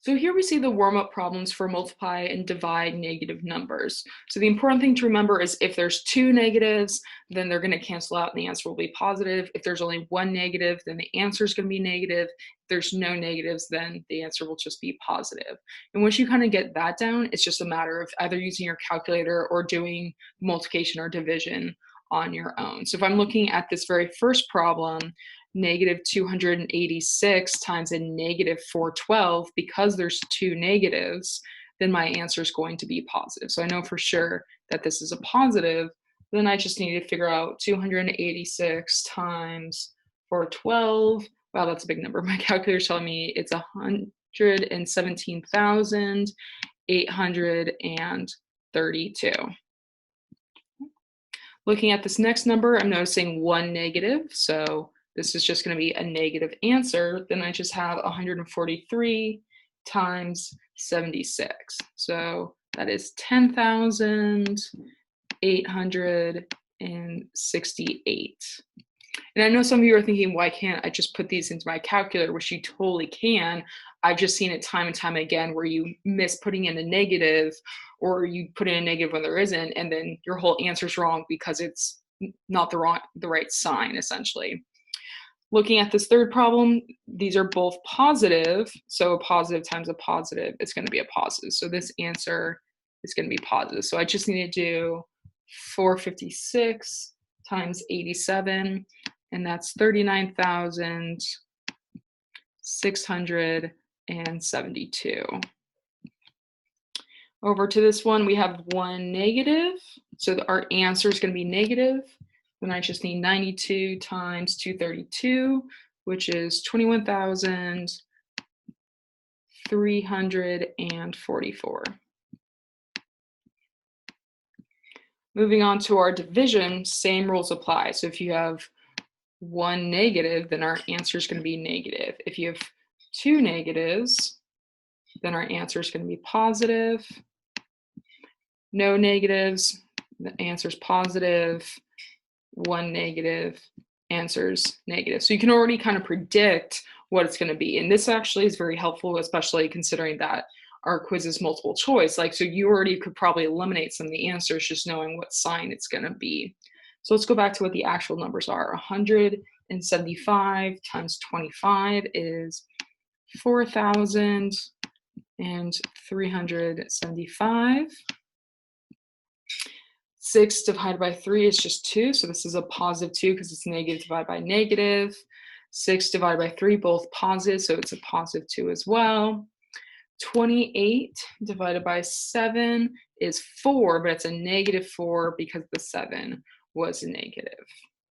So here we see the warm-up problems for multiply and divide negative numbers. So the important thing to remember is if there's two negatives, then they're going to cancel out and the answer will be positive. If there's only one negative, then the answer is going to be negative. If there's no negatives, then the answer will just be positive. And once you kind of get that down, it's just a matter of either using your calculator or doing multiplication or division on your own. So if I'm looking at this very first problem, negative 286 times a negative 412, because there's two negatives, then my answer is going to be positive. So I know for sure that this is a positive. Then I just need to figure out 286 times 412. Wow, that's a big number. My calculator's telling me it's 117,832. Looking at this next number, I'm noticing one negative, so this is just going to be a negative answer. Then I just have 143 times 76. So that is 10,868. And I know some of you are thinking, why can't I just put these into my calculator, which you totally can. I've just seen it time and time again where you miss putting in a negative, or you put in a negative when there isn't, and then your whole answer's wrong because it's not the right sign, essentially. Looking at this third problem, these are both positive, so a positive times a positive is going to be a positive. So this answer is going to be positive. So I just need to do 456 times 87, and that's 39,672. Over to this one, we have one negative, so our answer is going to be negative. Then I just need 92 times 232, which is 21,344. Moving on to our division, same rules apply. So if you have one negative, then our answer is going to be negative. If you have two negatives, then our answer is going to be positive. No negatives, the answer is positive. One negative, answer's negative. So you can already kind of predict what it's going to be. And this actually is very helpful, especially considering that our quiz is multiple choice. So you already could probably eliminate some of the answers just knowing what sign it's going to be. So let's go back to what the actual numbers are. 175 times 25 is 4,375. 6 divided by 3 is just 2, so this is a positive 2 because it's negative divided by negative. 6 divided by 3, both positive, so it's a positive 2 as well. 28 divided by 7 is 4, but it's a negative 4 because the 7 was negative.